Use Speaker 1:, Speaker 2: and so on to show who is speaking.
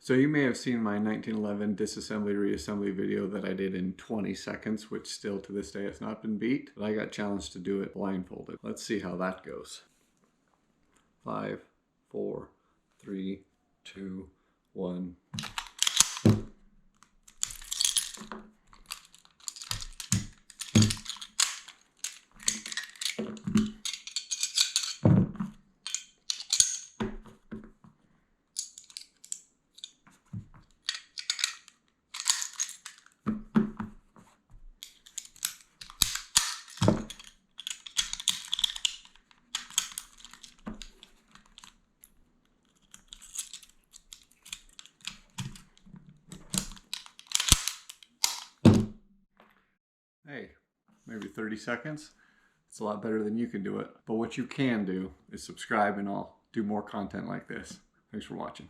Speaker 1: So you may have seen my 1911 disassembly reassembly video that I did in 20 seconds, which still to this day has not been beat, but I got challenged to do it blindfolded. Let's see how that goes. 5, 4, 3, 2, 1. Hey, maybe 30 seconds. It's a lot better than you can do it. But what you can do is subscribe and I'll do more content like this. Thanks for watching.